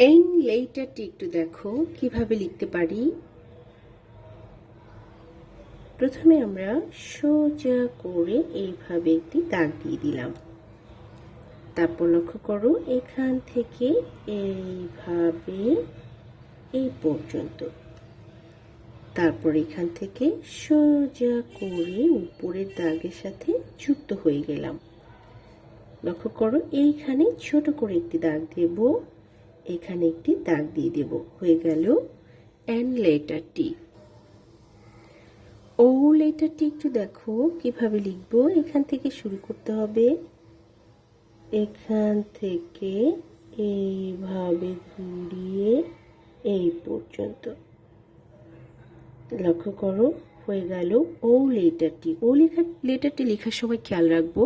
এই লেটারটি একটু দেখো কিভাবে লিখতে পারি। প্রথমে আমরা সোজা করে এইভাবে একটি দাগ দিয়ে দিলাম। তারপর লক্ষ্য করো এখান থেকে এইভাবে এই পর্যন্ত। তারপর এখান থেকে সোজা করে উপরের দাগের সাথে যুক্ত হয়ে গেলাম। লক্ষ্য করো এইখানে ছোট করে একটি দাগ দেব, এখানে একটি দাগ দিয়ে দেব, হয়ে গেল এন লেটারটি। ও লেটারটি একটু দেখো কিভাবে লিখবো। এখান থেকে শুরু করতে হবে, এখান থেকে এইভাবে ঘুরিয়ে এই পর্যন্ত। লক্ষ্য করো হয়ে গেল ও লেটারটি। ও লেটারটি লেখার সময় খেয়াল রাখবো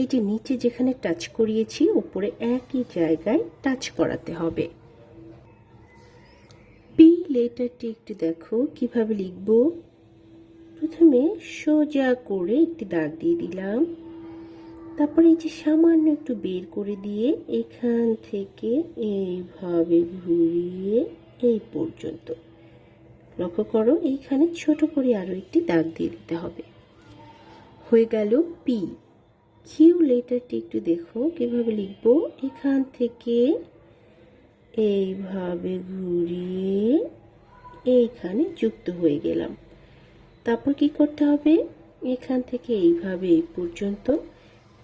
এই যে নিচে যেখানে টাচ করিয়েছি উপরে একই জায়গায় টাচ করাতে হবে। পি লেটারটি একটু দেখো কিভাবে লিখবো। প্রথমে সোজা করে একটি দাগ দিয়ে দিলাম, তারপরে এই যে সামান্য একটু বের করে দিয়ে এখান থেকে এইভাবে ঘুরিয়ে এই পর্যন্ত। লক্ষ্য করো এইখানে ছোট করে আরো একটি দাগ দিয়ে দিতে হবে, হয়ে গেল পি। কিউ লেটারটি একটু দেখো কিভাবে লিখবো। এখান থেকে এইভাবে ঘুরিয়ে এইখানে যুক্ত হয়ে গেলাম। তারপর কি করতে হবে, এখান থেকে এইভাবে এই পর্যন্ত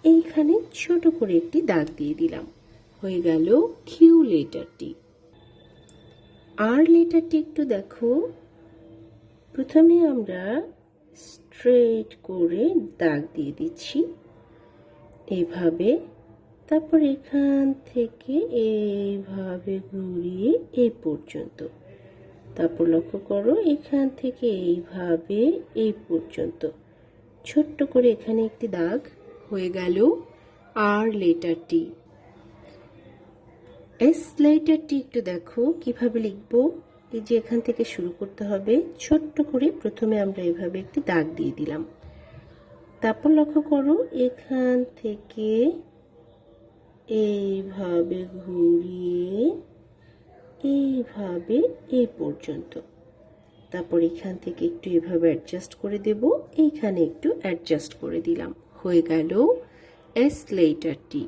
এইখানে ছোট করে একটি দাগ দিয়ে দিলাম, হয়ে গেল কিউ লেটারটি। আর লেটারটি একটু দেখো। প্রথমে আমরা স্ট্রেট করে দাগ দিয়ে দিচ্ছি এইভাবে, তারপর এখান থেকে এইভাবে ঘুরিয়ে এই পর্যন্ত। তারপর লক্ষ্য করো এখান থেকে এইভাবে এই পর্যন্ত ছোট্ট করে এখানে একটি দাগ, হয়ে গেল আর লেটারটি। এস লেটারটি একটু দেখো কিভাবে লিখবো। এই যে এখান থেকে শুরু করতে হবে, ছোট্ট করে প্রথমে আমরা এভাবে একটি দাগ দিয়ে দিলাম। তারপর লক্ষ্য করো এখান থেকে এইভাবে ঘুরিয়ে এইভাবে এই পর্যন্ত। তারপর এখান থেকে একটু এভাবে অ্যাডজাস্ট করে দেব, এইখানে একটু অ্যাডজাস্ট করে দিলাম, হয়ে গেল এস লেটারটি।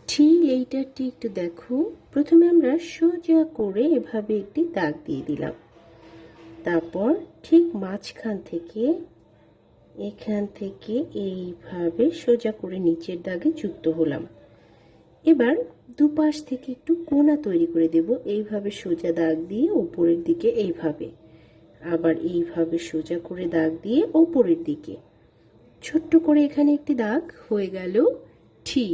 টি লেটারটি একটু দেখো। প্রথমে আমরা সোজা করে এভাবে একটি দাগ দিয়ে দিলাম, তারপর ঠিক মাঝখান থেকে এখান থেকে এইভাবে সোজা করে নিচের দাগে যুক্ত হলাম। এবার দুপাশ থেকে একটু কোণা তৈরি করে দেব, এইভাবে সোজা দাগ দিয়ে উপরের দিকে এইভাবে, আবার এইভাবে সোজা করে দাগ দিয়ে উপরের দিকে ছোট্ট করে এখানে একটি দাগ, হয়ে গেল টি।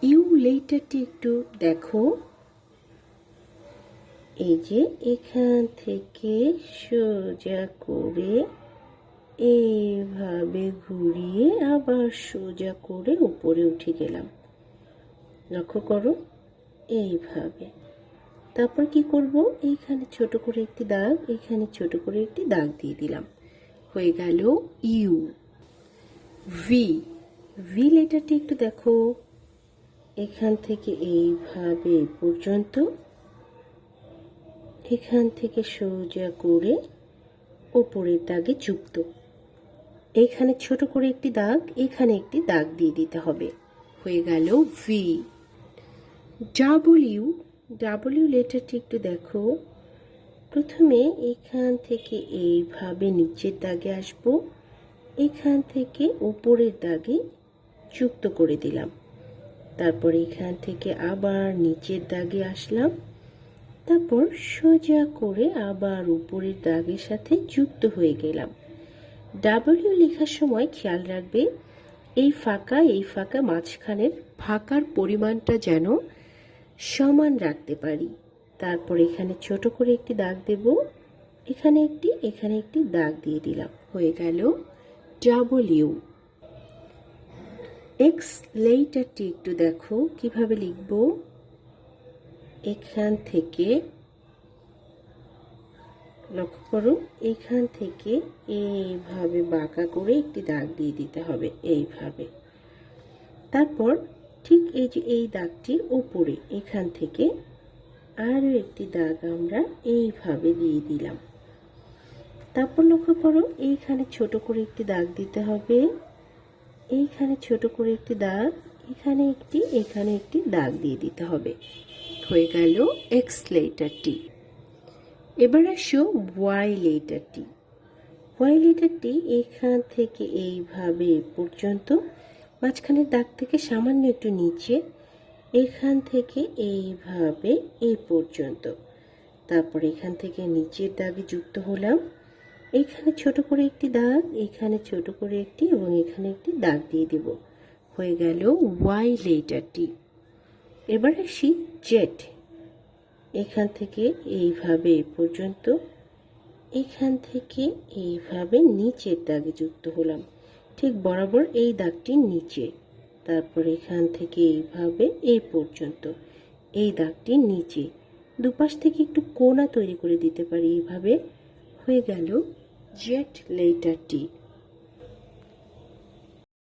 ইউ লেটারটি একটু দেখো। এই যে এখান থেকে সোজা করে এইভাবে ঘুরিয়ে আবার সোজা করে উপরে উঠে গেলাম। লক্ষ্য করো এইভাবে। তারপর কি করব, এইখানে ছোট করে একটি দাগ, এখানে ছোট করে একটি দাগ দিয়ে দিলাম, হয়ে গেল ইউ। ভি। ভি লেটারটি একটু দেখো। এখান থেকে এইভাবে পর্যন্ত, এখান থেকে সোজা করে উপরের দাগে যুক্ত। এখানে ছোট করে একটি দাগ, এখানে একটি দাগ দিয়ে দিতে হবে, হয়ে গেল ভি। ডাব্লিউ। ডাব্লিউ লেটারটি একটু দেখো। প্রথমে এখান থেকে এইভাবে নিচের দাগে আসব, এখান থেকে উপরের দাগে যুক্ত করে দিলাম, তারপর এখান থেকে আবার নিচের দাগে আসলাম, তারপর সোজা করে আবার উপরের দাগের সাথে যুক্ত হয়ে গেলাম। ডাব্লিউ লেখার সময় খেয়াল রাখবে এই ফাঁকা মাঝখানের ফাঁকার পরিমাণটা যেন সমান রাখতে পারি। তারপর এখানে ছোট করে একটি দাগ দেব, এখানে একটি দাগ দিয়ে দিলাম, হয়ে গেল ডাব্লিউ। এক্স লেটারটি একটু দেখো কিভাবে লিখবো। এখান থেকে লক্ষ্য করো এখান থেকে এইভাবে বাঁকা করে একটি দাগ দিয়ে দিতে হবে এইভাবে। তারপর ঠিক এই যে এই দাগটির উপরে এখান থেকে আরও একটি দাগ আমরা এইভাবে দিয়ে দিলাম। তারপর লক্ষ্য করো এইখানে ছোট করে একটি দাগ দিতে হবে, এইখানে ছোট করে একটি দাগ, এখানে একটি দাগ দিয়ে দিতে হবে। হয়ে গেল এক্স লেটারটি। এবার আসো ওয়াই লেটারটি। ওয়াই লেটারটি এখান থেকে এইভাবে পর্যন্ত, মাঝখানের দাগ থেকে সামান্য একটু নিচে, এখান থেকে এইভাবে এই পর্যন্ত। তারপর এখান থেকে নিচের দাগে যুক্ত হলাম, এখানে ছোট করে একটি দাগ, এখানে ছোট করে একটি এবং এখানে একটি দাগ দিয়ে দেব। হয়ে গেল ওয়াই লেটারটি। এবার আসি জেড। এখান থেকে এইভাবে এই পর্যন্ত, এখান থেকে এইভাবে নিচের দাগে যুক্ত হলাম, ঠিক বরাবর এই দাগটির নিচে। তারপর এখান থেকে এইভাবে এই পর্যন্ত, এই দাগটির নিচে। দুপাশ থেকে একটু কোণা তৈরি করে দিতে পারি এইভাবে। হয়ে গেল জেড লেটারটি।